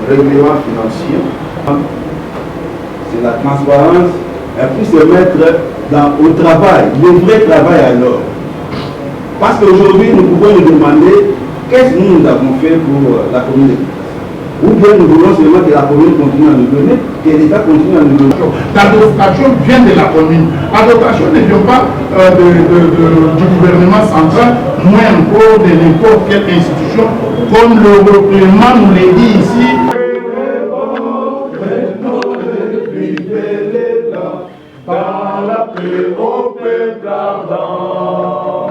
règlement financier. C'est la transparence, et puis se mettre au travail, le vrai travail alors. Parce qu'aujourd'hui, nous pouvons nous demander qu'est-ce que nous avons fait pour la commune. Ou bien nous voulons seulement que la commune continue à nous donner, que l'État continue à nous donner. La dotation vient de la commune. La dotation ne vient pas du gouvernement central, moins encore de n'importe quelle institution, comme le gouvernement nous l'a dit ici. Dans la paix au peuple ardent,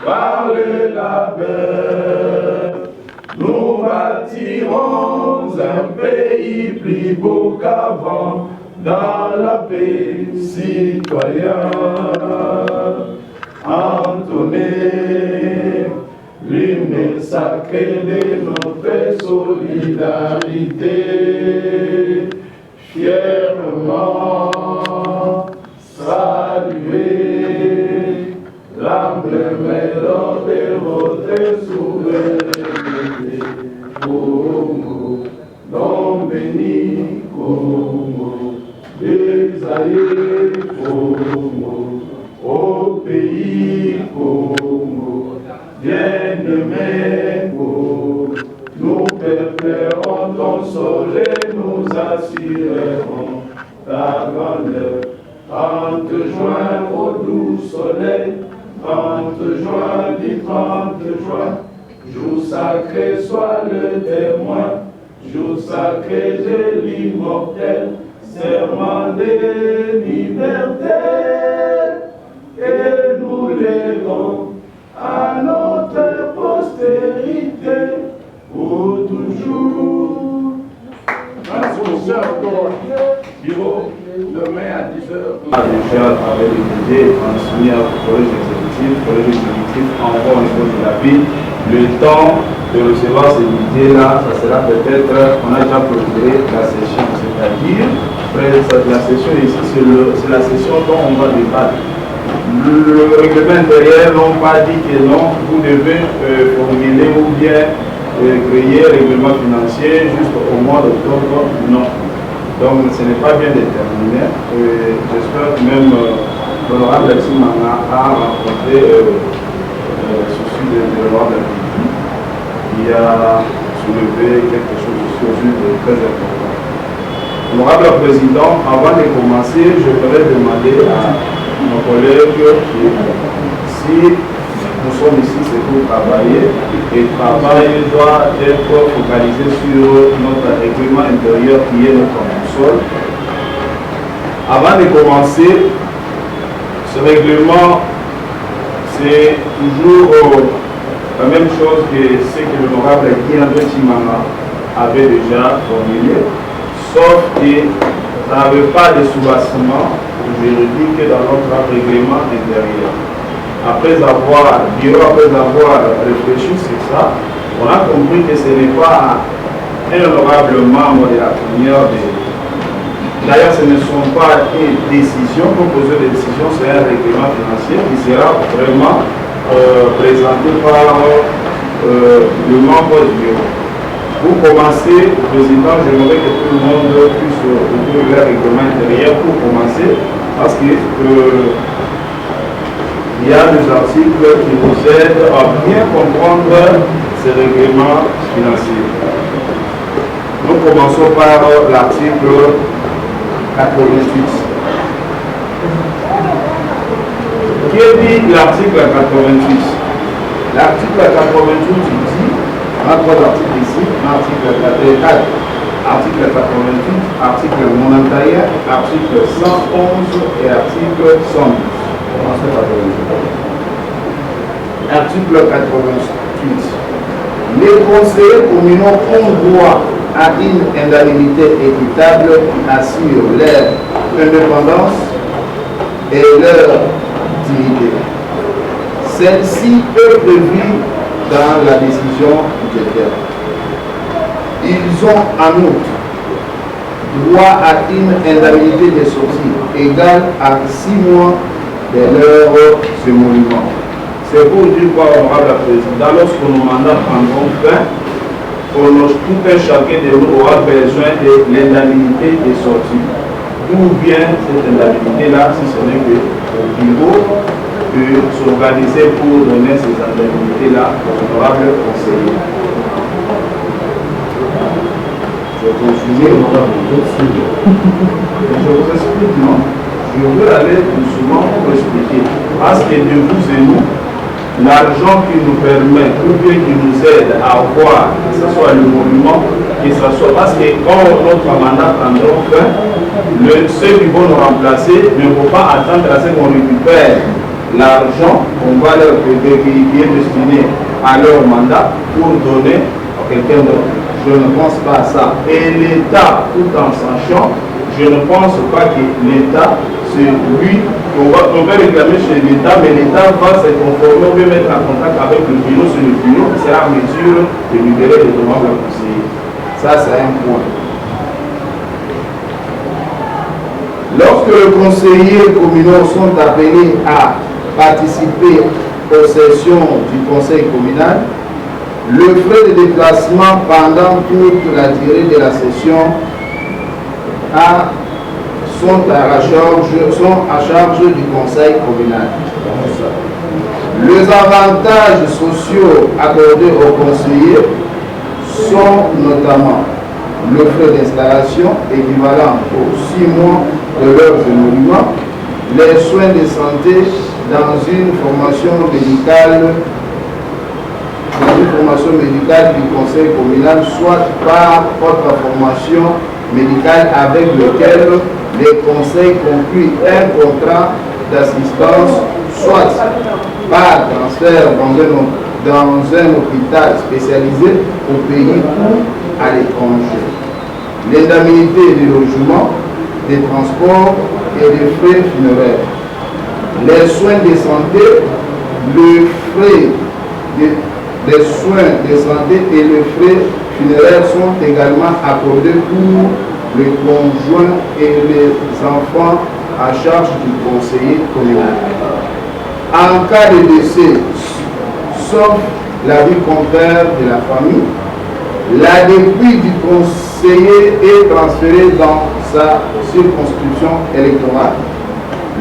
par le labeur, nous bâtirons un pays plus beau qu'avant, dans la paix citoyenne. Entonner l'hymne sacré de notre solidarité, fièrement saluer l'ample mélodie de votre souveraineté. Congo, nom béni, Congo, des aïeux, Congo, au pays Congo, bien-aimé Congo, nous préférons ton soleil, nous assurerons ta grandeur. 30 juin au doux soleil, 30 juin du 30 juin, jour sacré soit le témoin, jour sacré de l'immortel, serment de liberté, et nous lèvons à notre postérité pour toujours. Merci beaucoup. Bureau. Demain à 10h. Déjà, avec les budgets transmis au collège exécutif envoie au niveau de la ville. Le temps de recevoir ces budgets-là, ça sera peut-être, on a déjà procuré la session, c'est-à-dire, la session ici, c'est la session dont on va débattre. Le règlement intérieur n'ont pas dit que non, vous devez formuler ou bien créer un règlement financier juste au mois d'octobre, non. Donc ce n'est pas bien déterminé. J'espère que même l'honorable Alexis Manga a rencontré souci de l'honorable Alexis, qui a soulevé quelque chose aussi aussi de très important. Honorable Président, avant de commencer, je voudrais demander à nos collègues si nous sommes ici, c'est pour travailler, et le travail doit être focalisé sur notre règlement intérieur qui est notre boussole. Avant de commencer, ce règlement, c'est toujours la même chose que ce que l'honorable Guy André Chimanga avait déjà formulé, sauf que ça n'avait pas de soubassement juridique dans notre règlement intérieur. Après avoir réfléchi sur ça, on a compris que ce n'est pas un honorable membre de la première. D'ailleurs, ce ne sont pas des décisions, proposées de décisions, c'est un règlement financier qui sera vraiment présenté par le membre du bureau. Pour commencer, Président, j'aimerais que tout le monde puisse ouvrir le règlement intérieur pour commencer, parce que il y a des articles qui vous aident à bien comprendre ces règlements financiers. Nous commençons par l'article 88. Qui dit l'article 88? L'article 88 dit, on a trois articles ici, l'article 4, article 88, article 91, article 111 et article 112. Article 88. Les conseillers communaux ont droit à une indemnité équitable assure leur indépendance et leur dignité. Celle-ci est prévue dans la décision budgétaire. Ils ont en outre droit à une indemnité de sortie égale à 6 mois de leur émolument. C'est pour dire quoi, honorable président, lorsque nos mandats prendront fin, tout un chacun de nous aura besoin de l'indemnité des sorties. D'où vient cette indemnité-là, si ce n'est que au bureau de s'organiser pour donner ces indemnités-là aux honorables conseillers. Je continue. Je vous explique, non? Je veux aller doucement pour expliquer. Parce que de vous et nous, l'argent qui nous permet, ou bien qui nous aide à avoir, que ce soit le monument, que ce soit, parce que quand notre mandat prendra fin, ceux qui vont nous remplacer ne vont pas attendre à ce qu'on récupère l'argent, on va leur qui est destiné à leur mandat pour donner à quelqu'un d'autre. Je ne pense pas à ça. Et l'État, tout en sachant, je ne pense pas que l'État, c'est lui, on va réclamer chez l'État, mais l'État va se conformer, on va mettre en contact avec le bureau, c'est le bureau qui sera en mesure de libérer les demandes à conseiller. Ça, c'est un point. Lorsque les conseillers communaux sont appelés à participer aux sessions du conseil communal, le frais de déplacement pendant toute la durée de la session sont à charge du conseil communal. Les avantages sociaux accordés aux conseillers sont notamment le frais d'installation équivalent aux 6 mois de leurs émoluments, les soins de santé dans une formation médicale du conseil communal, soit par autre formation médicale avec lequel les conseils concluent un contrat d'assistance, soit par transfert dans un hôpital spécialisé au pays ou à l'étranger. L'indemnité du logement, des transports et des frais funéraires. Les soins de santé, les soins de santé et les frais funéraires sont également accordés pour les conjoints et les enfants à charge du conseiller communal. En cas de décès, sauf l'avis contraire de la famille, la dépouille du conseiller est transférée dans sa circonscription électorale.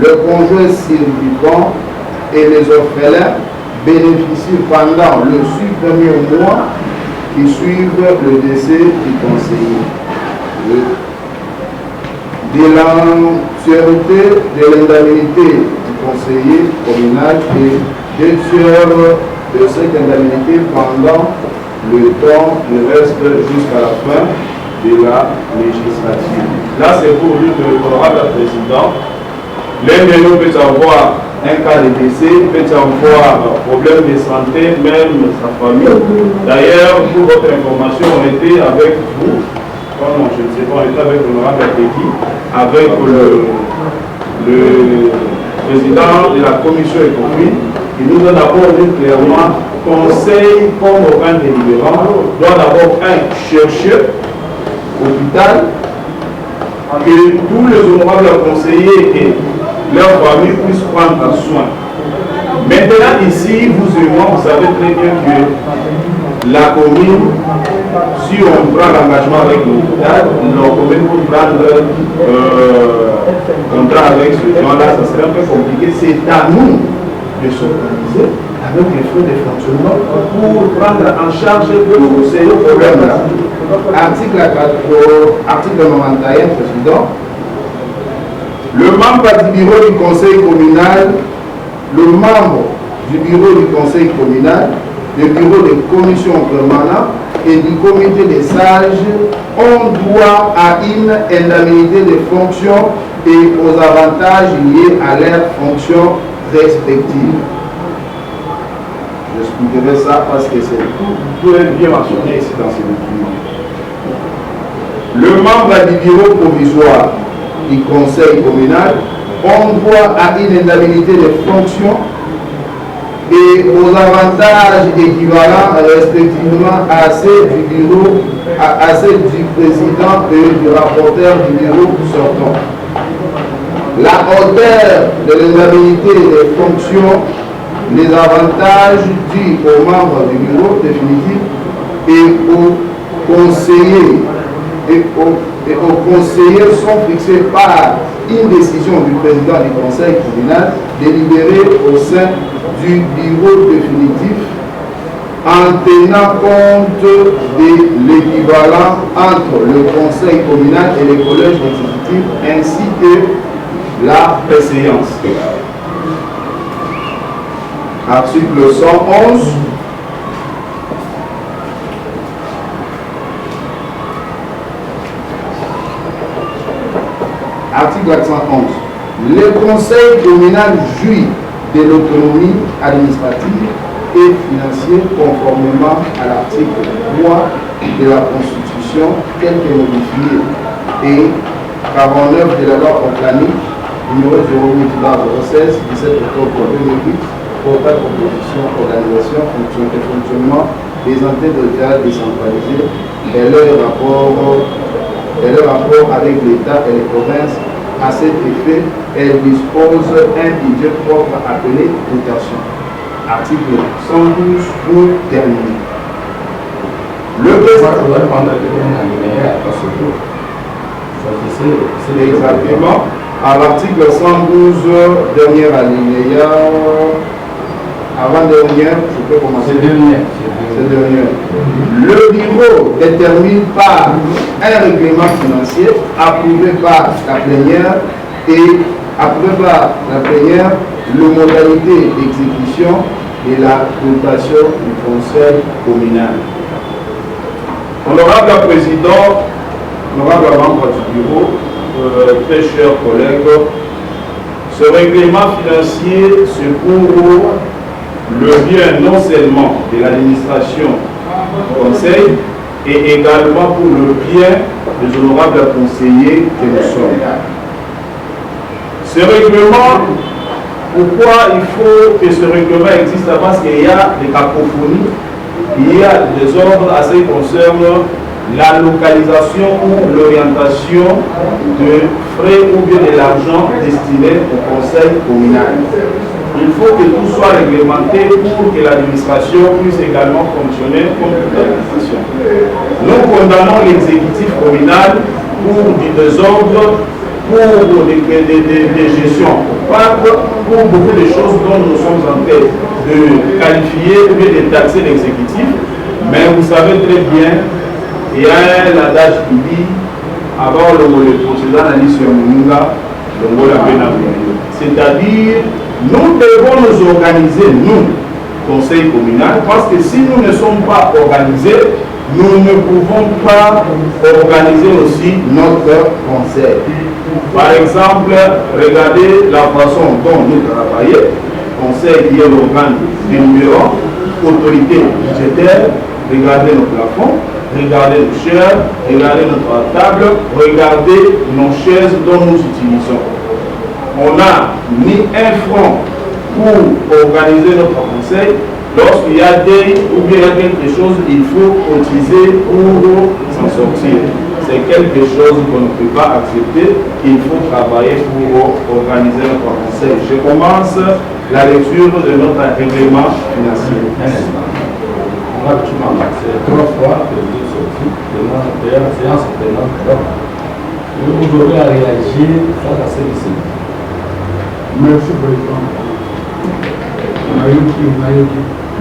Le conjoint survivant et les orphelins bénéficient pendant le 6 premiers mois qui suivent le décès du conseiller de l'entièreté de l'indemnité du conseiller communal et 2 tiers de cette indemnité pendant le temps qui reste jusqu'à la fin de la législature. Là, c'est pour lui que l'honorable président, l'un de nous peut avoir un cas de décès, peut avoir problème de santé, même sa famille. D'ailleurs, pour votre information, on était avec vous, non, je ne sais pas, on était avec l'honorable Péki, avec le président de la commission économique, qui nous a d'abord dit clairement, conseil comme organe délibérant doit d'abord chercher hôpital, que tous les honorables conseillers et leurs familles puissent prendre soin. Maintenant, ici, vous et moi, vous savez très bien que la commune, si on prend l'engagement avec l'hôpital, la commune peut prendre contrat avec ce gens-là, ça serait un peu compliqué. C'est à nous de s'organiser avec les frais de fonctionnement pour prendre en charge tous ces problèmes-là. Article 91, président. Le membre du bureau du conseil communal, le membre du bureau du conseil communal, le bureau de commission permanente et du comité des sages ont droit à une indemnité de fonction et aux avantages liés à leurs fonctions respectives. J'expliquerai ça parce que c'est tout est bien mentionné ici dans ce document. Le membre du bureau provisoire du conseil communal ont droit à une indemnité de fonction et aux avantages équivalents respectivement à ceux du bureau, à ceux du président et du rapporteur du bureau sortant. La hauteur de l'indemnité des fonctions, les avantages dus aux membres du bureau définitif et aux conseillers et aux conseillers sont fixés par une décision du président du conseil communal délibérée au sein du bureau définitif en tenant compte de l'équivalent entre le conseil communal et les collèges exécutifs ainsi que la préséance. Article 111. Article 111. Le conseil communal jouit de l'autonomie administrative et financière conformément à l'article 3 de la Constitution telle que modifiée et 49 de la loi organique numéro 08/16 17 octobre 2008 pour la composition, organisation et fonctionnement des entités locales décentralisées et leur rapport avec l'État et les provinces. À cet effet, elle dispose un budget propre appelé dotation. Article 112 pour terminer. Le exactement. À l'article 112, dernier alinéa, avant-dernière, je peux commencer. C'est dernier. Le bureau détermine par un règlement financier approuvé par la plénière les modalités d'exécution et la dotation du conseil communal. Honorable Président, honorable membre du bureau, très chers collègues, ce règlement financier, c'est pour le bien non seulement de l'administration du conseil, et également pour le bien des honorables conseillers que nous sommes. Ce règlement, pourquoi il faut que ce règlement existe? Parce qu'il y a des cacophonies, il y a des ordres à ce qui concerne la localisation ou l'orientation de frais ou bien de l'argent destiné au conseil communal. Il faut que tout soit réglementé pour que l'administration puisse également fonctionner comme toute l'administration. Nous condamnons l'exécutif communal pour du désordre, pour des gestions opaques, pour beaucoup de choses dont nous sommes en train de qualifier ou bien de taxer l'exécutif. Mais vous savez très bien, il y a un adage qui dit avant le procédant d'Alice Munga, c'est-à-dire nous devons nous organiser, nous, conseil communal, parce que si nous ne sommes pas organisés, nous ne pouvons pas organiser aussi notre conseil. Par exemple, regardez la façon dont nous travaillons. Conseil qui est l'organe délibérant, autorité budgétaire, regardez nos plafonds, regardez nos chaises, regardez notre table, regardez nos chaises dont nous utilisons. On n'a ni un franc pour organiser notre conseil. Lorsqu'il y a ou bien quelque chose, il faut cotiser pour s'en sortir. C'est quelque chose qu'on ne peut pas accepter. Il faut travailler pour organiser notre conseil. Je commence la lecture de notre règlement financier. C'est 3 fois que vous êtes sorti de la séance prenante. Vous aurez à réagir face à celle-ci. Merci, Président.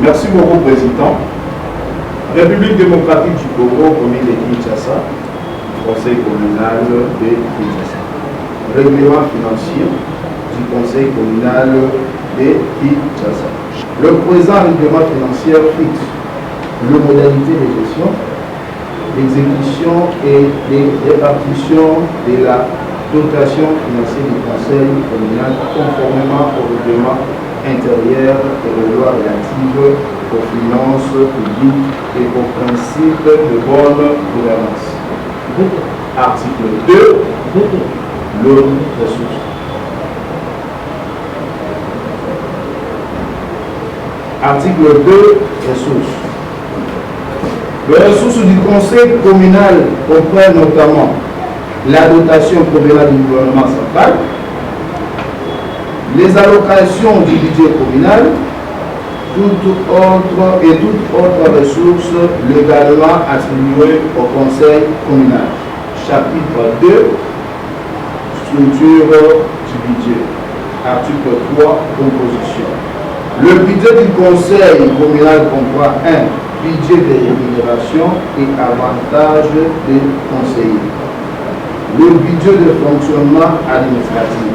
Merci beaucoup, Président. République démocratique du Congo, commune de Kinshasa, Conseil communal de Kinshasa. Règlement financier du Conseil communal de Kinshasa. Le présent règlement financier fixe les modalités de gestion, d'exécution et de répartition de la dotation financière du Conseil communal conformément au règlement intérieur et aux lois relatives aux finances publiques et aux principes de bonne gouvernance. Article 2, le ressources. Article 2, ressources. Les ressources du Conseil communal comprennent notamment la dotation provenant du gouvernement central, les allocations du budget communal, toute autre ressource légalement attribuée au conseil communal. Chapitre 2, structure du budget. Article 3, composition. Le budget du conseil communal comprend un budget de rémunération et avantages des conseillers, le budget de fonctionnement administratif,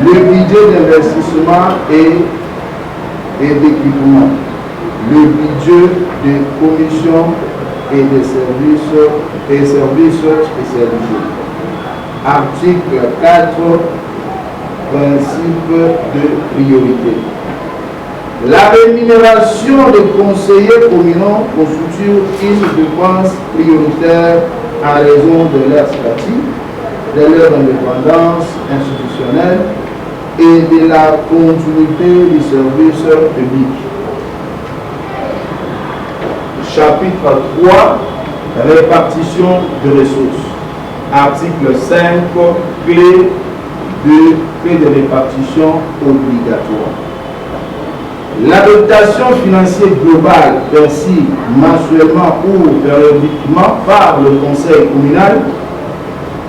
le budget d'investissement et d'équipement, le budget de commission et de services spécialisés. Article 4, principe de priorité. La rémunération des conseillers communaux constitue une dépense prioritaire en raison de leur statut, de leur indépendance institutionnelle et de la continuité du service public. Chapitre 3, répartition de ressources. Article 5, clé de répartition obligatoire. La dotation financière globale perçue mensuellement ou périodiquement par le conseil communal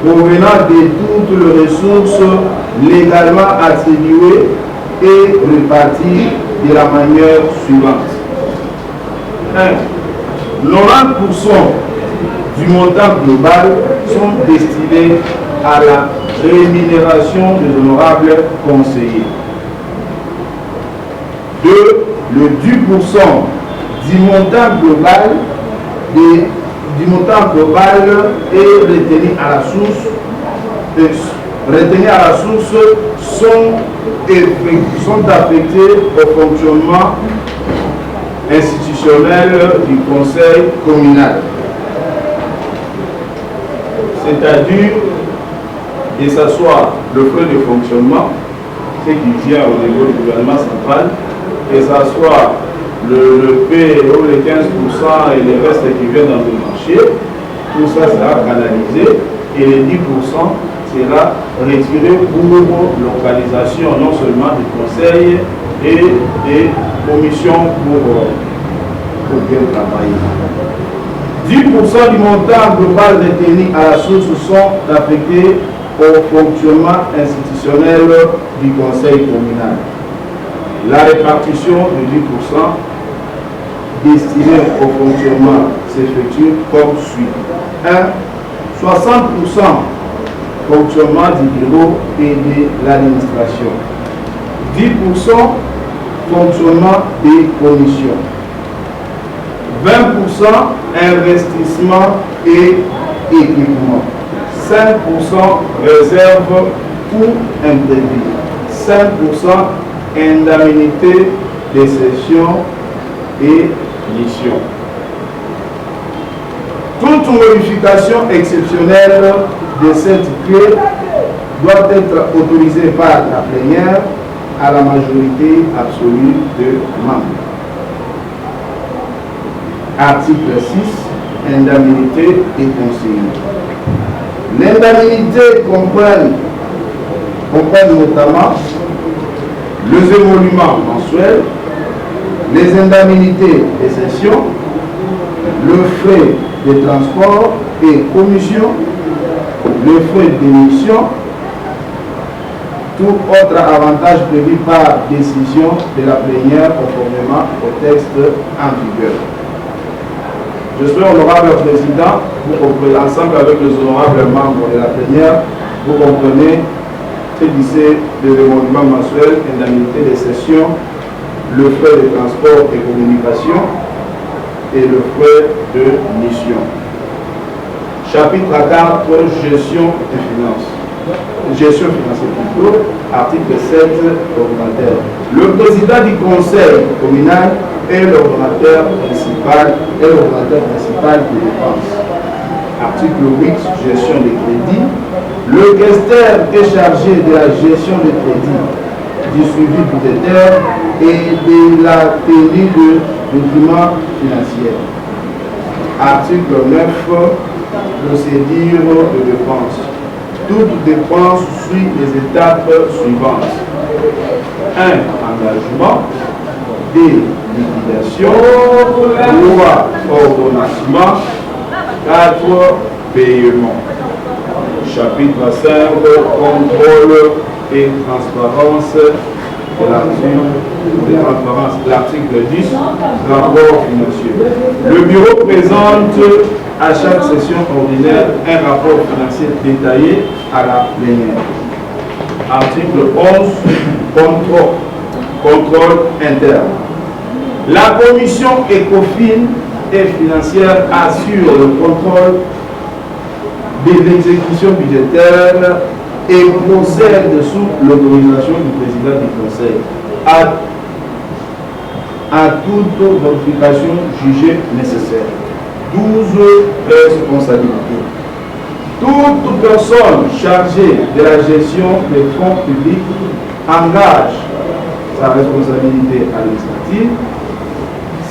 provenant de toutes les ressources légalement attribuées et réparties de la manière suivante. 1. 90% du montant global sont destinés à la rémunération des honorables conseillers. 2. Le 10% du montant global est retenu à la source, sont affectés au fonctionnement institutionnel du conseil communal. C'est-à-dire que ce soit le frais de fonctionnement, ce qui vient au niveau du gouvernement central, que ce soit le P ou les 15% et les restes qui viennent dans le marché, tout ça sera canalisé et les 10% sera retiré pour localisation non seulement du conseil et des commissions pour bien travailler. 10% du montant global retenu à la source sont affectés au fonctionnement institutionnel du conseil communal. La répartition de 10% destinée au fonctionnement s'effectue comme suit. 1. 60% fonctionnement du bureau et de l'administration. 10% fonctionnement des commissions. 20% investissement et équipement. 5% réserve ou imprévu. 5% indemnité de cession et mission. Toute modification exceptionnelle de cette clé doit être autorisée par la plénière à la majorité absolue de membres. Article 6, indemnité et conseillers. L'indemnité comprend notamment les émoluments mensuels, les indemnités de cession, le frais de transport et commission, le frais d'émission, tout autre avantage prévu par décision de la plénière conformément au texte en vigueur. J'espère, honorable président, vous comprenez, ensemble avec les honorables membres de la plénière, vous comprenez ce qui c'est les émoluments mensuels, indemnité de cession, le frais de transport et communication et le frais de mission. Chapitre 4, gestion et finances. Gestion financière plutôt, article 7, ordonnateur. Le président du conseil communal est l'ordonnateur principal des dépenses. Article 8, gestion des crédits. Le questeur est chargé de la gestion des crédits, du suivi budgétaire et de la tenue de documents financiers. Article 9, procédure de dépense. Toute dépense suit les étapes suivantes. 1. Engagement. 2. liquidation, 3 ordonnancement, 4 paiements. Chapitre 5, contrôle et transparence de l'article 10, rapport financier. Le bureau présente à chaque session ordinaire un rapport financier détaillé à la plénière. Article 11, contrôle interne. La commission ECOFIN et financière assure le contrôle de l'exécution budgétaire et procède sous l'autorisation du président du Conseil à toute modification jugée nécessaire. 12 responsabilités. Toute personne chargée de la gestion des fonds publics engage sa responsabilité administrative,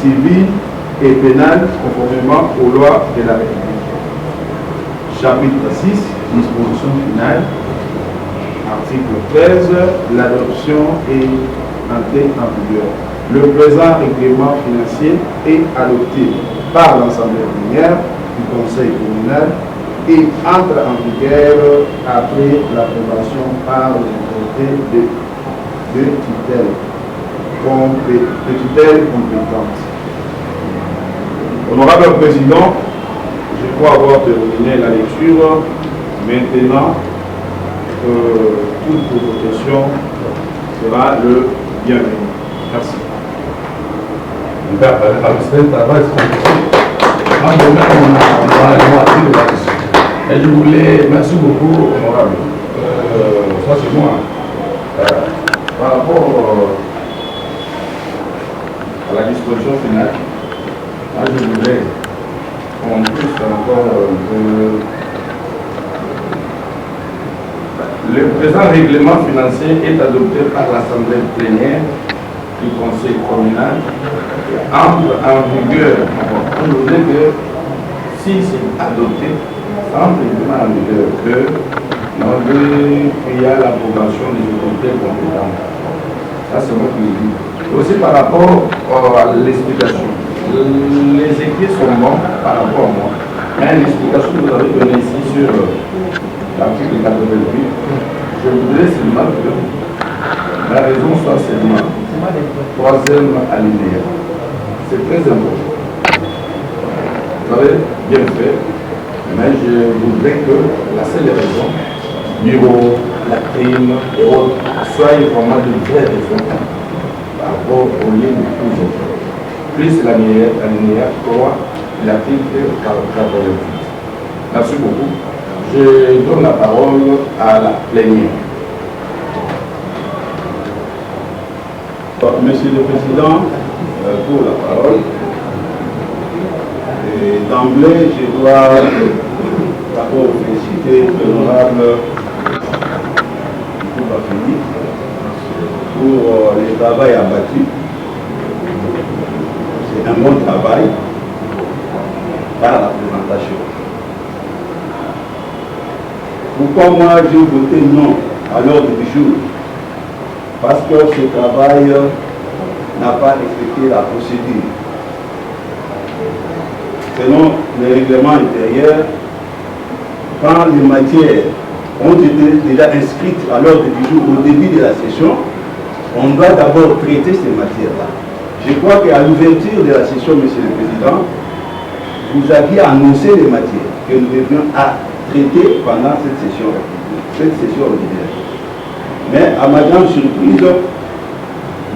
civile et pénale conformément aux lois de la République. Chapitre 6, disposition finale. Article 13, l'adoption et entrée en vigueur. Le présent règlement financier est adopté par l'Assemblée plénière du Conseil communal et entre en vigueur après l'approbation par l'autorité de tutelle compétente. Honorable Président, je crois avoir terminé la lecture. Maintenant, toute vos questions sera le bienvenu. Merci. Et je voulais, merci beaucoup, honorable. Ça c'est moi. Par rapport à la disposition finale, moi je voulais qu'on puisse encore le présent règlement financier est adopté par l'Assemblée plénière du Conseil communal et entre en vigueur. On nous dit que si c'est adopté, entre en vigueur qu'il y a l'approbation des autorités compétentes. Ça c'est moi qui le dis. Aussi par rapport à l'explication. Les écrits sont bons par rapport à moi. Mais l'explication que vous avez donnée ici sur l'article 88, je voudrais seulement que la raison soit seulement 3e alinéa. C'est très important. Vous avez bien fait, mais je voudrais que la seule raison, bureau, la crime et autres, soit vraiment de vraies raisons par rapport au lien de tous autres. Plus l'alinéa 3, l'article 88. Merci beaucoup. Je donne la parole à la plénière. Monsieur le Président, pour la parole. D'emblée, je dois d'abord féliciter l'honorable Koubafini pour le travail abattu. C'est un bon travail par la présentation. Pourquoi moi j'ai voté non à l'ordre du jour? Parce que ce travail n'a pas respecté la procédure. Selon le règlement intérieur, quand les matières ont été déjà inscrites à l'ordre du jour au début de la session, on doit d'abord traiter ces matières-là. Je crois qu'à l'ouverture de la session, Monsieur le Président, vous aviez annoncé les matières que nous devions traiter pendant cette session ordinaire. Mais à ma grande surprise,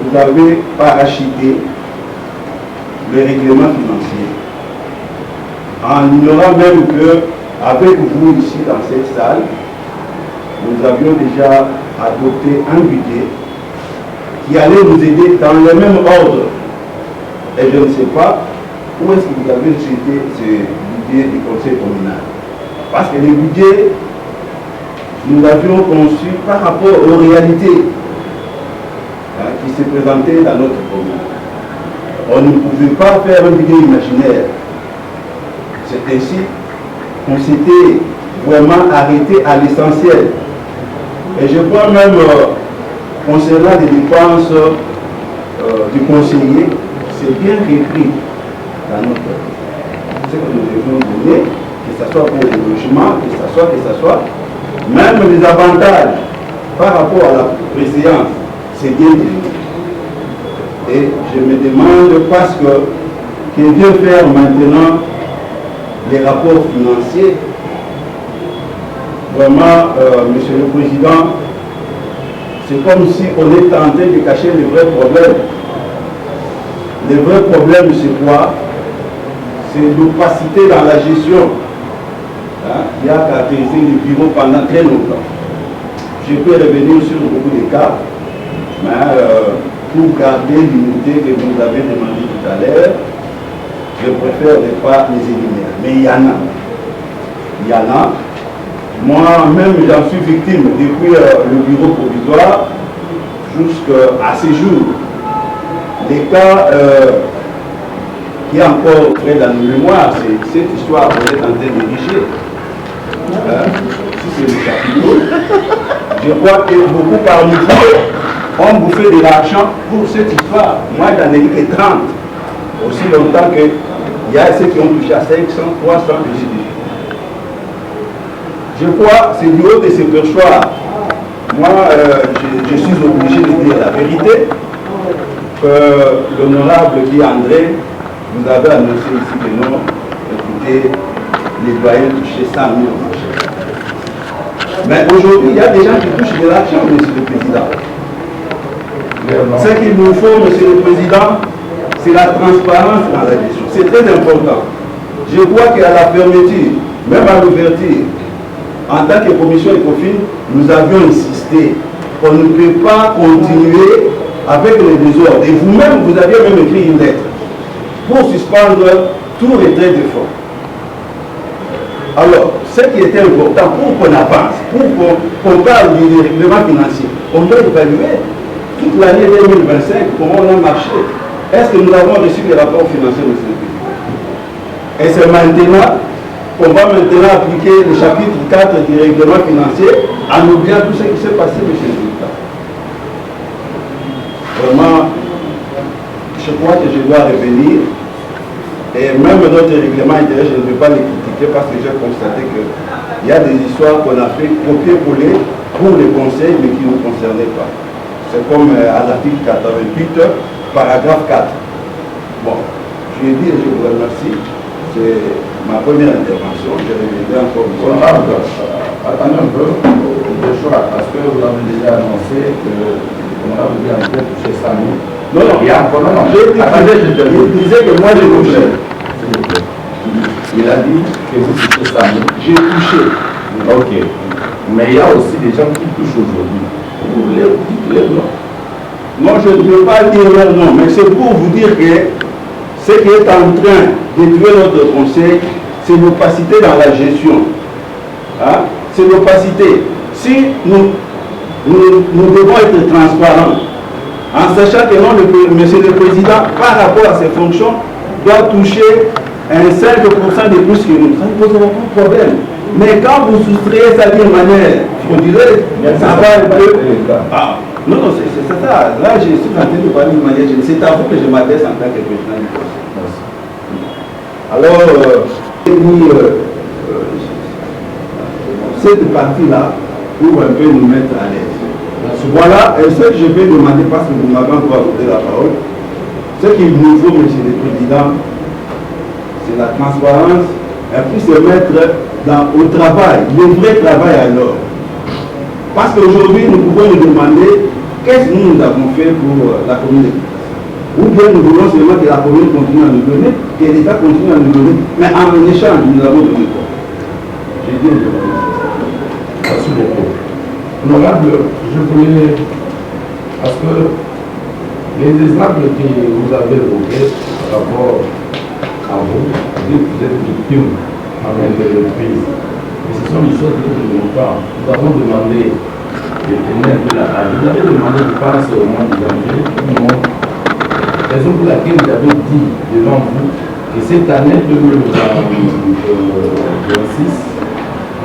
vous avez parachuté le règlement financier en ignorant même qu'avec vous ici dans cette salle, nous avions déjà adopté un budget qui allait nous aider dans le même ordre. Et je ne sais pas où est-ce que vous avez traité ce budget du Conseil communal. Parce que le budget, nous avions conçu par rapport aux réalités qui se présentaient dans notre commune. On ne pouvait pas faire un budget imaginaire. C'est ainsi qu'on s'était vraiment arrêté à l'essentiel. Et je crois même, concernant les dépenses du conseiller, c'est bien écrit dans notre ce que nous devons donner, que ce soit pour le logement, que ce soit, même les avantages par rapport à la préséance, c'est bien défini. Et je me demande parce que vient faire maintenant les rapports financiers. Vraiment, Monsieur le Président, c'est comme si on est tenté de cacher les vrais problèmes. Les vrais problèmes, c'est quoi? C'est l'opacité dans la gestion. Il y a caractérisé le bureau pendant très longtemps. Je peux revenir sur beaucoup de cas, mais pour garder l'unité que vous avez demandé tout à l'heure, je préfère ne pas les éliminer. Mais il y en a. Moi-même, j'en suis victime depuis le bureau provisoire jusqu'à ce jour. Les cas qui est encore près dans nos mémoires, c'est cette histoire qu'on est en train d'ériger. Si c'est le capitaux, je crois que beaucoup parmi vous ont bouffé de l'argent pour cette histoire. Moi, j'en ai eu que 30. Aussi longtemps qu'il y a ceux qui ont touché à 500, 300, je crois que c'est du haut de ce perchoir. Moi, je suis obligé de dire la vérité. Que l'honorable Guy André, vous avez annoncé ici que non, écoutez, les doyens touchaient 100 000 au marché. Mais aujourd'hui, il y a des gens qui touchent de l'argent, Monsieur le Président. Ce qu'il nous faut, Monsieur le Président, c'est la transparence dans la gestion. C'est très important. Je crois qu'à la fermeture, même à l'ouverture, en tant que commission ECOFIN, nous avions insisté qu'on ne peut pas continuer avec les désordres. Et vous-même, vous aviez même écrit une lettre pour suspendre tout retrait de fonds. Alors, ce qui était important pour qu'on avance, pour qu'on parle du règlement financier, on doit évaluer toute l'année 2025 comment on a marché. Est-ce que nous avons reçu les rapports financiers de ce pays? Et c'est maintenant qu'on va maintenant appliquer le chapitre 4 du règlement financier en oubliant tout ce qui s'est passé, monsieur le Président. Vraiment, je crois que je dois revenir. Et même notre règlement intérieur, je ne peux pas les critiquer parce que j'ai constaté qu'il y a des histoires qu'on a fait copier-coller pour les conseils, mais qui ne nous concernaient pas. C'est comme à l'article 88, paragraphe 4. Bon, je lui ai dit et je vous remercie. C'est ma première intervention. Je reviendrai encore une fois. Attendez un peu, parce que vous avez déjà annoncé que on a voulu en fait toucher 100 000. Non, il y a encore non. Je disais que moi j'ai touché. Il a dit que vous touchez 100 000. J'ai touché. Ok. Mais il y a aussi des gens qui touchent aujourd'hui. Vous voulez dire leur nom? Non, je ne veux pas dire leur nom, mais c'est pour vous dire que ce qui est en train de tuer notre conseil, c'est l'opacité dans la gestion. Hein? C'est l'opacité. Si nous devons être transparents, en sachant que non, Monsieur le Président, par rapport à ses fonctions, doit toucher un 5% de plus que nous. Ça ne posera pas de problème. Mais quand vous soustrayez ça d'une manière frauduleuse, ça va un peu. Non, non, c'est ça. Là, je suis en train de parler d'une manière. C'est à vous que je m'adresse en tant que président du conseil. Alors, cette partie-là, pour un peu nous mettre à l'aise. Voilà, et ce que je vais demander, parce que vous m'avez encore donné la parole, ce qu'il nous faut, Monsieur le Président, c'est la transparence, et puis se mettre au travail, le vrai travail alors. Parce qu'aujourd'hui, nous pouvons nous demander qu'est-ce que nous avons fait pour la commune. Ou bien nous voulons seulement que la commune continue à nous donner, que l'État continue à nous donner, mais en échange, nous avons donné quoi? J'ai dit aujourd'hui. Merci beaucoup. Honorable, je voulais, parce que les exemples que vous avez évoqués par rapport à vous, vous êtes victime en entreprise. Mais ce sont des choses que nous ne voulons pas. Nous avons demandé de tenir un peu la page. Vous avez demandé de passer au moins de danger, raison pour laquelle vous avez dit devant vous que cette année 2026,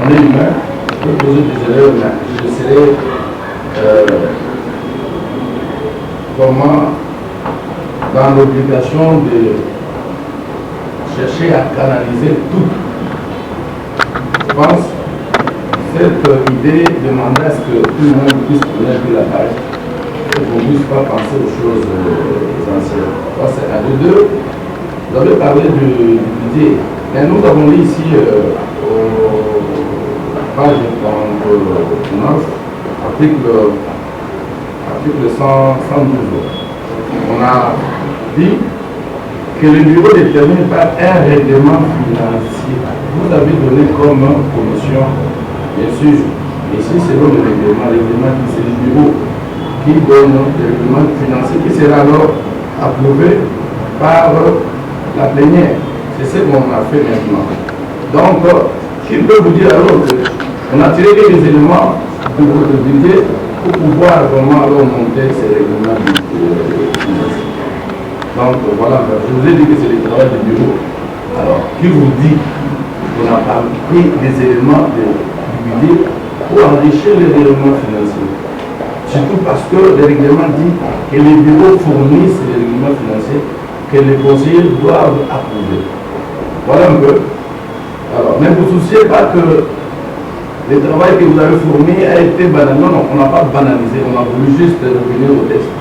on est humain. Je peux poser des erreurs, mais je serai comment dans l'obligation de chercher à canaliser tout. Je pense cette idée demandait à ce que tout le monde puisse connaître la page et qu'on ne puisse pas penser aux choses essentielles. Ça, c'est un de deux. Vous avez parlé du budget. Mais nous avons lu ici page 39, article 112. On a dit que le bureau détermine par un règlement financier. Vous avez donné comme commission, bien sûr, ici selon le règlement qui c'est le bureau qui donne le règlement financier qui sera alors approuvé par la plénière. C'est ce qu'on a fait maintenant. Donc, qui peut vous dire alors qu'on a tiré les éléments de votre budget pour pouvoir vraiment alors monter ces règlements financiers. Donc voilà, je vous ai dit que c'est le travail du bureau. Alors, qui vous dit qu'on n'a pas pris des éléments du budget pour enrichir les règlements financiers? Surtout parce que le règlement dit que les bureaux fournissent les règlements financiers que les conseillers doivent approuver. Voilà un peu. Alors, ne vous souciez pas que le travail que vous avez fourni a été banalisé. Non, non, on n'a pas banalisé, on a voulu juste revenir au texte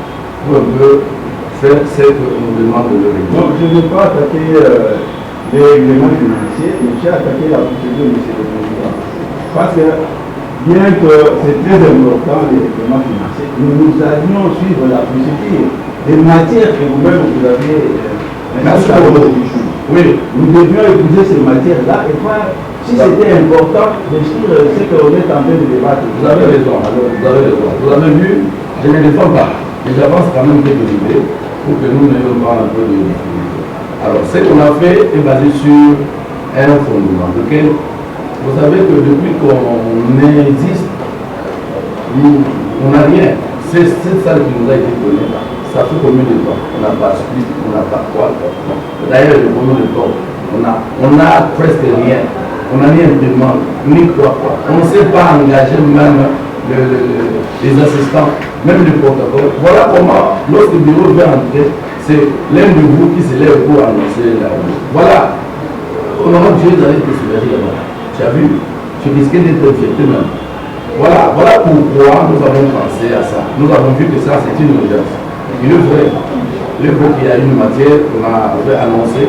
pour un peu faire ce que nous demande le règlement. Donc, je ne vais pas attaquer les règlements financiers, mais j'ai attaqué la procédure de M. le Président. Parce que, bien que c'est très important, les règlements financiers, nous allions suivre la procédure des matières que vous-même vous avez oui, nous devions épouser ces matières-là et voir si c'était important de dire ce qu'on est en train de débattre. Vous avez raison, alors, vous avez raison. Vous avez vu, je ne les défends pas, mais j'avance quand même quelques idées pour que nous n'ayons pas un peu de difficulté. Alors, ce qu'on a fait est basé sur un fondement, lequel, vous savez que depuis qu'on existe, on n'a rien. C'est ça qui nous a été donné. Ça fait combien de temps? On n'a pas split, on n'a pas quoi. D'ailleurs, combien de temps? On a presque rien. On n'a ni imprimante, ni quoi. On ne sait pas engager même les assistants, même les protocoles. Voilà comment, lorsque le bureau veut entrer, c'est l'un de vous qui se lève pour annoncer la route. Voilà. On aura Dieu d'aller te soulever là-bas. Tu as vu? Tu risquais d'être infecté même. Voilà pourquoi nous avons pensé à ça. Nous avons vu que ça, c'est une urgence. Il est vrai qu'il y a une matière qu'on avait annoncée,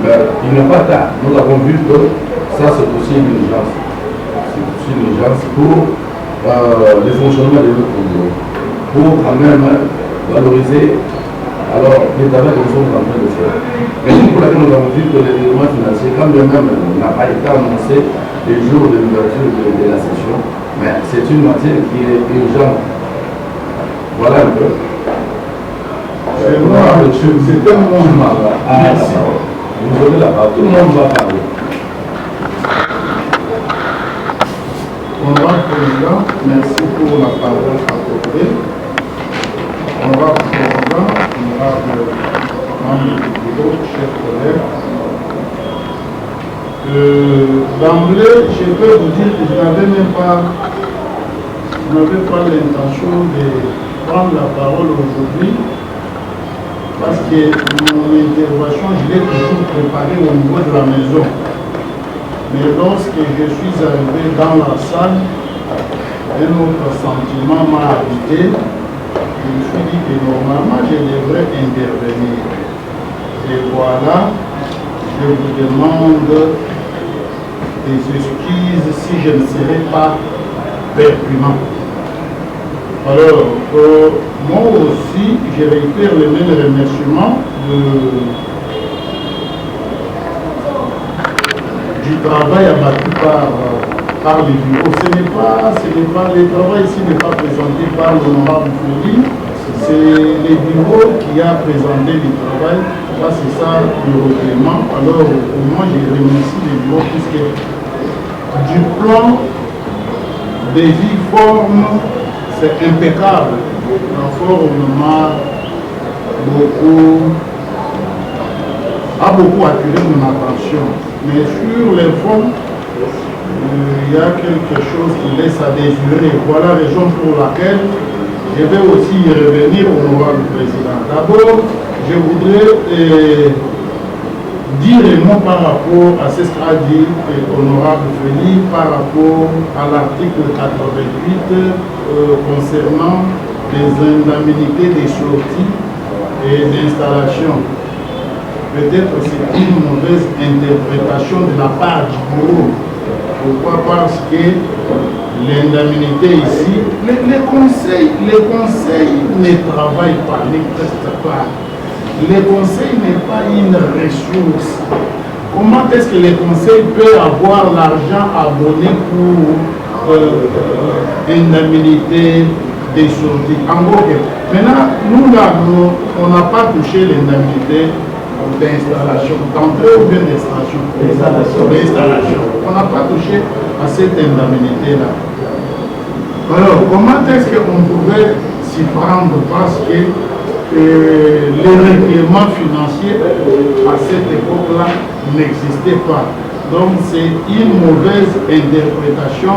mais il n'est pas tard. Nous avons vu que ça, c'est aussi une urgence. C'est aussi une urgence pour le fonctionnement de notre bureau, pour quand même valoriser le travail que nous sommes en train de faire. Et c'est pour laquelle nous avons vu que les règlements financiers, quand même, n'a pas été annoncé les jours de l'ouverture de la session, mais c'est une matière qui est urgente. Voilà un peu. C'est moi, c'est un moment. Merci. Vous avez la parole. Tout le monde va parler. Honorable Président, merci pour la parole accordée. Honorable Président, honorable membre du bureau, chers collègues, d'emblée, je peux vous dire que je n'avais pas l'intention de prendre la parole aujourd'hui, parce que mon intervention, je l'ai toujours préparée au niveau de la maison. Mais lorsque je suis arrivé dans la salle, un autre sentiment m'a habité. Je me suis dit que normalement, je devrais intervenir. Et voilà, je vous demande des excuses si je ne serai pas pertinent. Alors, moi aussi, je réitère le même remerciement du travail abattu par les bureaux. Le travail ici n'est pas présenté par l'honorable Foury, c'est le bureau qui a présenté le travail. Ça, c'est ça le règlement. Alors, au moins, je remercie les bureaux puisque du plan de vie forme, c'est impeccable. La forme a beaucoup attiré mon attention. Mais sur les fonds, il y a quelque chose qui laisse à désirer. Voilà la raison pour laquelle je vais aussi y revenir au honorable président. D'abord, je voudrais dire un mot par rapport à ce qu'a dit l'honorable Félix par rapport à l'article 88 concernant les indemnités des sorties et d'installation. Peut-être c'est une mauvaise interprétation de la part du bureau. Pourquoi? Parce que l'indemnité ici, les conseils ne travaillent pas, ne prestent pas. Les conseils n'est pas une ressource. Comment est-ce que les conseils peuvent avoir l'argent abonné pour indemnité des sorties? En gros, maintenant, nous là, on n'a pas touché l'indemnité d'installation, d'entrée ou bien d'installation. On n'a pas touché à cette indemnité-là. Alors, comment est-ce qu'on pouvait s'y prendre? Parce que les règlements financiers à cette époque-là n'existaient pas. Donc c'est une mauvaise interprétation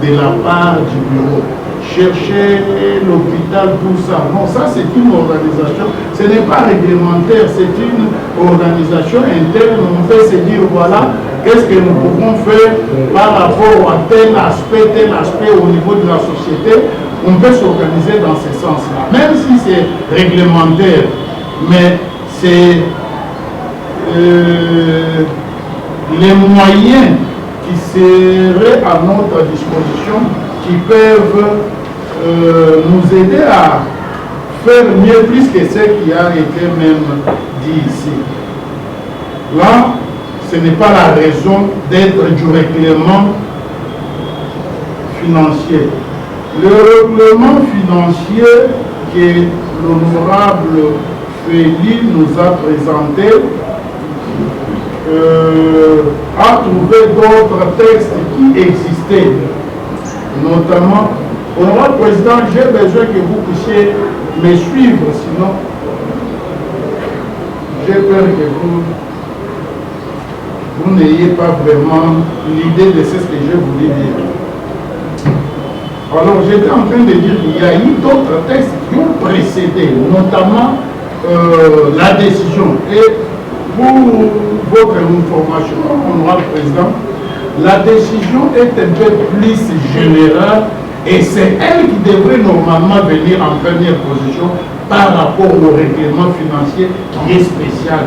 de la part du bureau. Chercher l'hôpital, tout ça. Non, ça c'est une organisation. Ce n'est pas réglementaire, c'est une organisation interne. On peut se dire voilà, qu'est-ce que nous pouvons faire par rapport à tel aspect au niveau de la société. On peut s'organiser dans ce sens-là, même si c'est réglementaire, mais c'est les moyens qui seraient à notre disposition qui peuvent nous aider à faire mieux plus que ce qui a été même dit ici. Là, ce n'est pas la raison d'être du règlement financier. Le règlement financier que l'honorable Félix nous a présenté a trouvé d'autres textes qui existaient. Notamment, honorable président, j'ai besoin que vous puissiez me suivre, sinon j'ai peur que vous n'ayez pas vraiment l'idée de ce que je voulais dire. Alors j'étais en train de dire qu'il y a eu d'autres textes qui ont précédé, notamment la décision. Et pour votre information, honorable président, la décision est un peu plus générale et c'est elle qui devrait normalement venir en première position par rapport au règlement financier qui est spécial.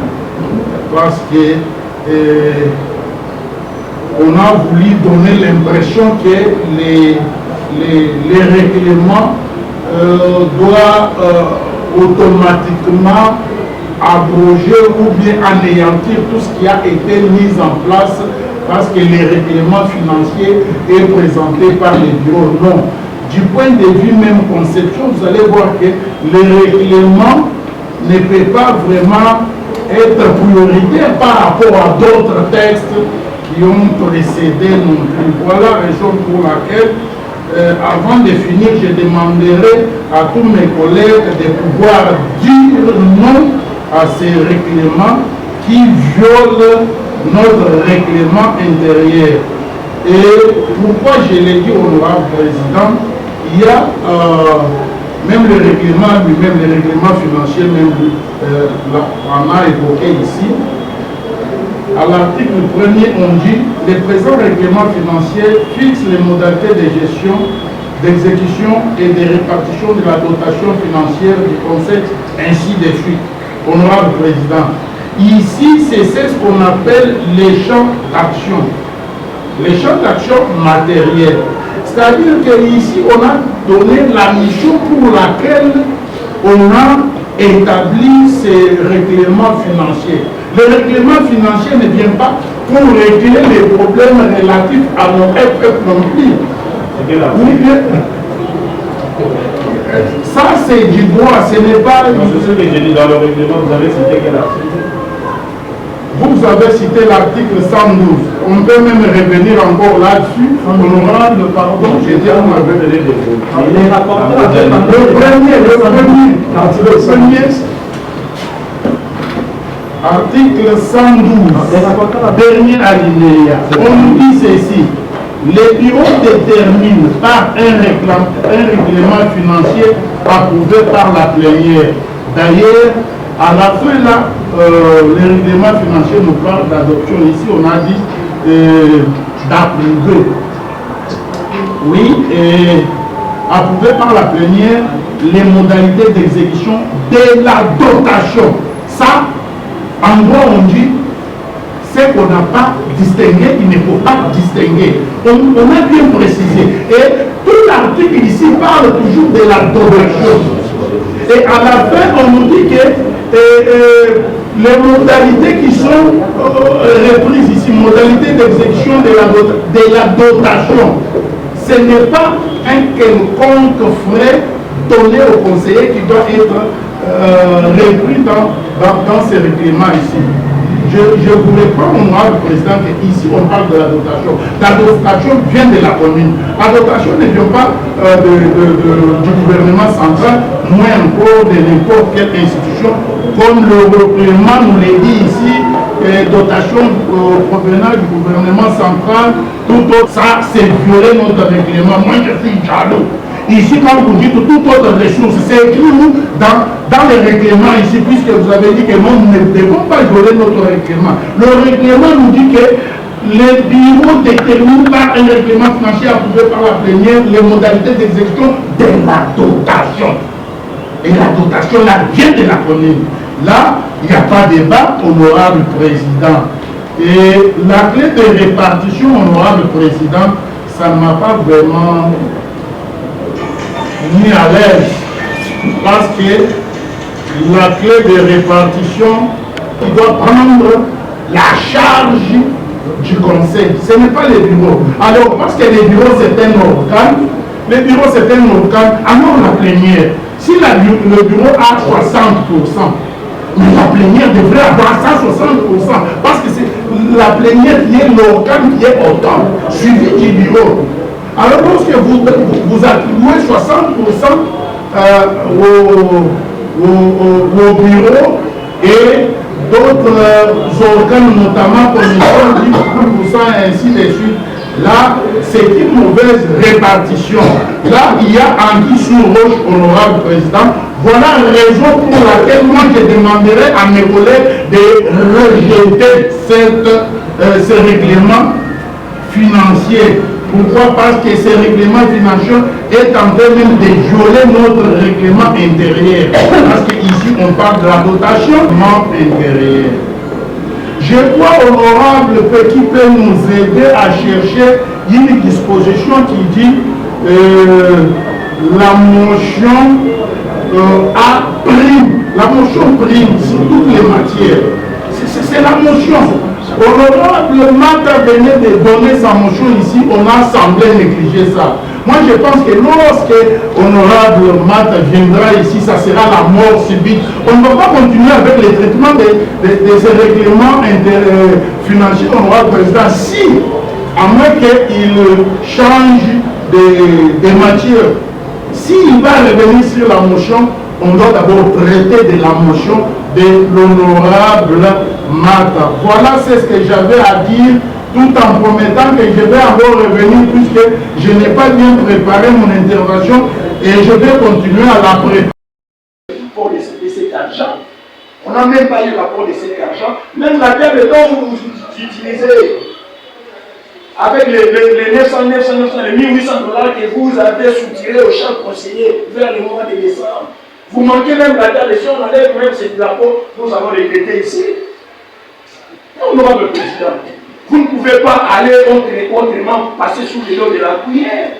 Parce que on a voulu donner l'impression que les règlements doivent automatiquement abroger ou bien anéantir tout ce qui a été mis en place parce que les règlements financiers est présenté par les bureaux. Non. Du point de vue même conception, vous allez voir que les règlements ne peuvent pas vraiment être prioritaires par rapport à d'autres textes qui ont précédé non plus. Voilà la raison pour laquelle avant de finir, je demanderai à tous mes collègues de pouvoir dire non à ces règlements qui violent notre règlement intérieur. Et pourquoi je l'ai dit, honorable président, il y a même le règlement lui-même, le règlement financier, même on a évoqué ici. À l'article 1er, on dit « Le présent règlement financier fixe les modalités de gestion, d'exécution et de répartition de la dotation financière du Conseil, ainsi de suite. » Honorable Président, ici, c'est ce qu'on appelle les champs d'action. Les champs d'action matériels. C'est-à-dire qu'ici, on a donné la mission pour laquelle on a établi ces règlements financiers. Le règlement financier ne vient pas pour régler les problèmes relatifs à nos peuples non plus. Oui, bien. Ça, c'est du droit, ce n'est pas... C'est ce que j'ai dit dans le règlement, vous avez cité quel article? Vous avez cité l'article 112. On peut même revenir encore là-dessus. Honorable, pardon, j'ai dit on avait donné des mots. Le premier. Article 112, dernier alinéa. On dit ceci. Les bureaux déterminent par un règlement financier approuvé par la plénière. D'ailleurs, À la fin, là, les règlements financiers nous parlent d'adoption. Ici, on a dit d'approuver. Oui, et approuver par la plénière les modalités d'exécution de la dotation. Ça, en droit, on dit, c'est qu'on n'a pas distingué, il ne faut pas distinguer. On a bien précisé. Et tout l'article ici parle toujours de la dotation. Et à la fin, on nous dit que les modalités qui sont reprises ici, modalités d'exécution de la dotation, ce n'est pas un quelconque frais donné au conseiller qui doit être repris dans ces règlements ici. Je vous réponds, honorable président, qu'ici on parle de la dotation. La dotation vient de la commune. La dotation ne vient pas du gouvernement central, moins encore de n'importe quelle institution, comme le règlement nous l'a dit ici, dotation provenant du gouvernement central, tout autre, ça c'est violer notre règlement. Moi je suis jaloux. Ici, quand vous dites toute autre ressource, c'est écrit dans les règlements ici, puisque vous avez dit que nous ne devons pas violer notre règlement. Le règlement nous dit que les bureaux déterminent par un règlement financier approuvé par la plénière les modalités d'exécution de la dotation. Et la dotation, là, vient de la commune. Là, il n'y a pas de débat, honorable président. Et la clé de répartition, honorable président, ça ne m'a pas vraiment mis à l'aise, parce que la clé de répartition, il doit prendre la charge du conseil. Ce n'est pas les bureaux. Alors, parce que les bureaux c'est un organe, les bureaux c'est un organe, alors la plénière, si le bureau a 60%, mais la plénière devrait avoir 160%, parce que c'est la plénière qui est l'organe qui est autant, suivi du bureau. Alors, lorsque vous attribuez 60% au bureau et d'autres organes, notamment commission, 10% et ainsi de suite, là, c'est une mauvaise répartition. Là, il y a anguille sous roche, honorable président. Voilà la raison pour laquelle moi je demanderai à mes collègues de rejeter ce règlement financier. Pourquoi? Parce que ce règlement financier est en train même de violer notre règlement intérieur. Parce qu'ici, on parle de la dotation intérieure. Je crois, honorable, qui peut nous aider à chercher une disposition qui dit la motion a prime. La motion prime sur toutes les matières. C'est la motion. Honorable Mata venait de donner sa motion ici, on a semblé négliger ça. Moi je pense que lorsque Honorable Mata viendra ici, ça sera la mort subite. On ne va pas continuer avec le traitement de ces règlements financiers, honorable président, si, à moins qu'il change de matière. S'il va revenir sur la motion, on doit d'abord traiter de la motion de l'honorable Mata. Voilà, c'est ce que j'avais à dire, tout en promettant que je vais encore revenir puisque je n'ai pas bien préparé mon intervention et je vais continuer à la préparer. Pour de cet argent. On n'a même pas eu l'apport de cet argent. Même la terre dont vous utilisez avec les 900, les 1800 $ que vous avez soutirés au champ conseiller vers le mois de décembre. Vous manquez même la terre, si on enlève même ce drapeau, nous allons les traiter ici. Honorable président, vous ne pouvez pas aller autrement passer sous le dos de la cuillère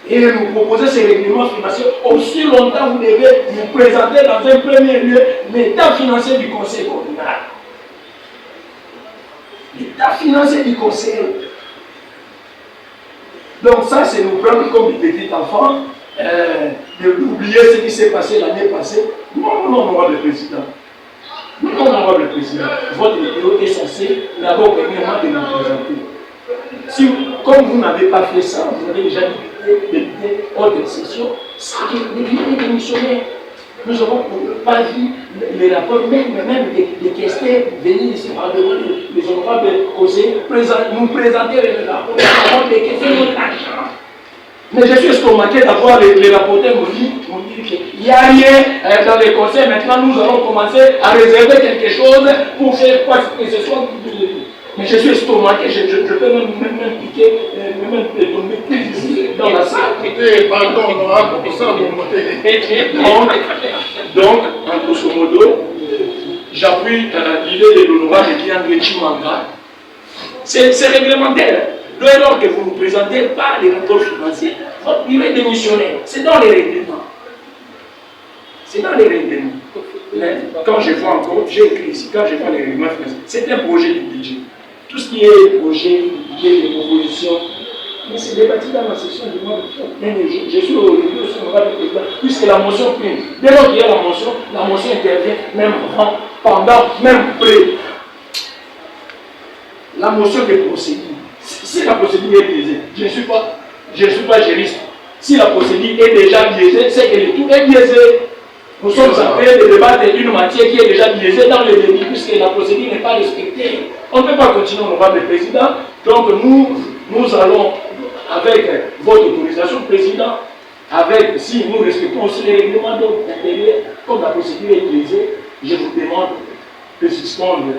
et nous proposer ces règlements financiers. Aussi longtemps, vous devez vous présenter dans un premier lieu l'état financier du conseil communal. L'état financier du conseil. Donc ça, c'est nous prendre comme des petits enfants, d'oublier ce qui s'est passé l'année passée. Non, honorable président. Non, honorable président. Votre bureau est censé d'abord premièrement de nous présenter. Si, comme vous n'avez pas fait ça, vous avez déjà débuté autre session, ça devient démissionnaire. Nous n'avons pas vu les rapports, même des questions venir ici par devant les honorables conseillers, nous présenter les rapports, nous avons des questions de l'argent. Mais je suis estomaqué d'avoir les rapporteurs me dire qu'il n'y a rien dans les conseils. Maintenant, nous allons commencer à réserver quelque chose pour faire quoi que ce soit. Mais je suis estomaqué, je peux même piquer, même tomber plus ici dans la salle. Pardon, on aura comme ça, donc, en grosso modo, j'appuie l'idée de l'honorable Kiandre Chimanga. C'est réglementaire. Dès lors que vous ne présentez pas les rapports financiers, votre durée démissionnaire, c'est dans les règlements. C'est dans les règlements. Quand je vois encore, j'ai écrit ici, quand je vois les règlements financiers, c'est un projet du budget. Tout ce qui est projet, budget, les propositions, mais c'est débattu dans la session du mois d'octobre. Je suis au revue de ce honorable président, puisque la motion prime. Dès lors qu'il y a la motion intervient même avant, pendant, même près. La motion de procédure. Si la procédure est biaisée, je ne suis pas juriste. Si la procédure est déjà biaisée, c'est que le tout est biaisé. Nous sommes en train de débattre d'une matière qui est déjà biaisée dans le début, puisque la procédure n'est pas respectée. On ne peut pas continuer, honorable président. Donc nous allons, avec votre autorisation, président, si nous respectons aussi les règlements intérieurs, comme la procédure est biaisée, je vous demande de suspendre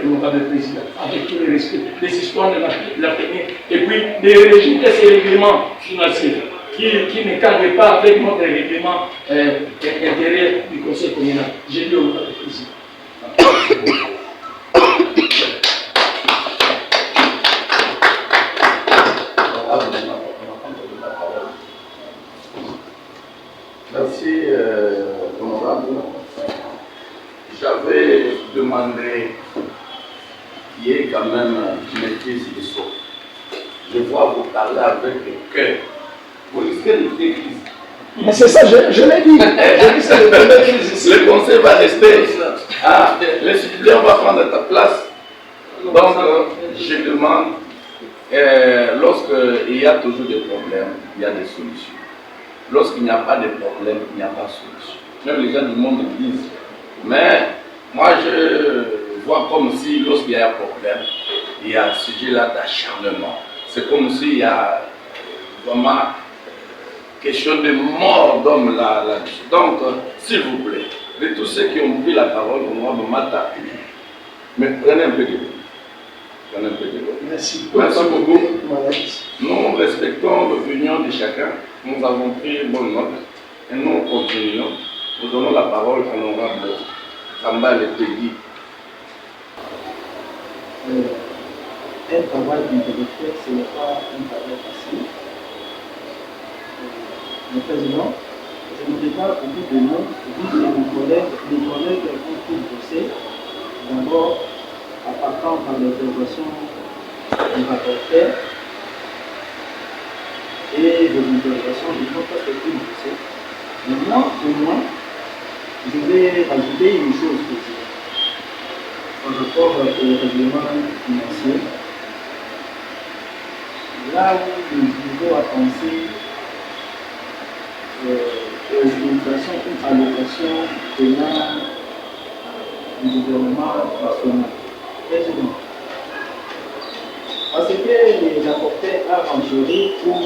l'honorable président, avec tout le respect, de suspendre la première, et puis de rejeter ces règlements financiers qui ne cadrent pas avec notre règlement intérieur du Conseil communal. J'ai dit au président. Merci, honorable. J'avais demandé qu'il y ait quand même une maîtrise du son. Je vois vous parler avec le cœur. Vous risquez de faire crise. Mais c'est ça, je l'ai dit. Le conseil va rester. Le suppléant va prendre ta place. Donc, je demande, lorsqu'il y a toujours des problèmes, il y a des solutions. Lorsqu'il n'y a pas de problème, il n'y a pas de solution. Même les gens du monde le disent. Mais moi, je vois comme si lorsqu'il y a un problème, il y a un sujet là d'acharnement. C'est comme s'il y a vraiment quelque chose de mort d'homme là-dessus. Donc, s'il vous plaît, de tous ceux qui ont pris la parole, au moment de matin, mais prenez un peu de l'eau. Prenez un peu de l'eau. Merci. Merci beaucoup. Nous respectons l'opinion de chacun. Nous avons pris bonne note et nous continuons. Nous donnons la parole à l'honorable Kamba Lepegui. Un travail d'intellectuel, ce n'est pas un travail facile. Le président, je ne vais pas au bout de nous, vu que mes collègues ont tout bossé. D'abord, en partant par l'intervention du rapporteur et de l'intervention du rapporteur qui tout bossé. Mais moi, au moins, je vais rajouter une chose par rapport au règlement financier. Là où nous devons penser aux limitations ou allocations venant du gouvernement national. Président, parce que les rapporteurs ont arrangé pour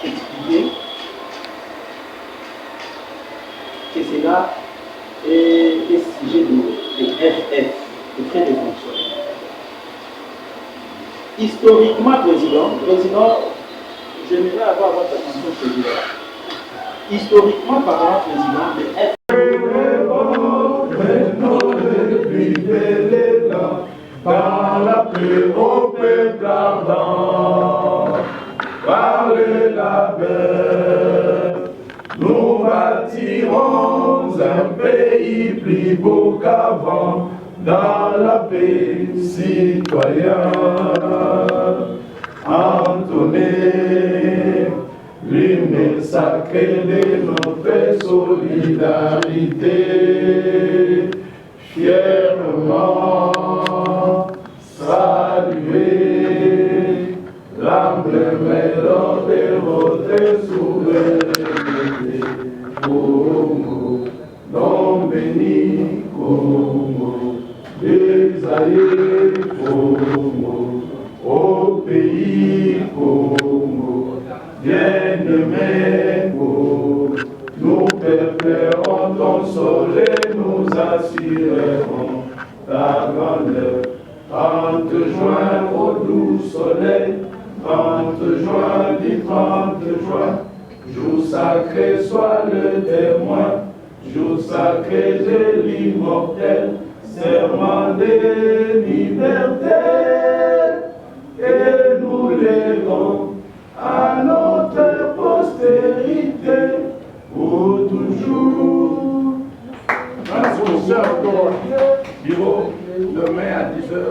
expliquer que cela est sujet de FF, de frais de fonctionnement. Historiquement, président, j'aimerais avoir votre attention, président. Historiquement parlant, président, le FF. Dans la paix au peuple ardent, par le labeur, nous bâtirons un pays plus beau qu'avant, dans la paix citoyenne. Entonnez l'hymne sacré de notre solidarité, fièrement saluer l'emblème de votre souveraineté. Congo, nom béni, Congo, désaillé, Congo, au pays Congo, bien-aimé, pour nous préférons ton soleil, nous assurerons ta grandeur. 30 juin au doux soleil, 30 juin du 30 juin, jour sacré soit le témoin, jour sacré de l'immortel, serment de liberté, et nous lèverons à notre postérité pour toujours. Bureau, demain à 10h.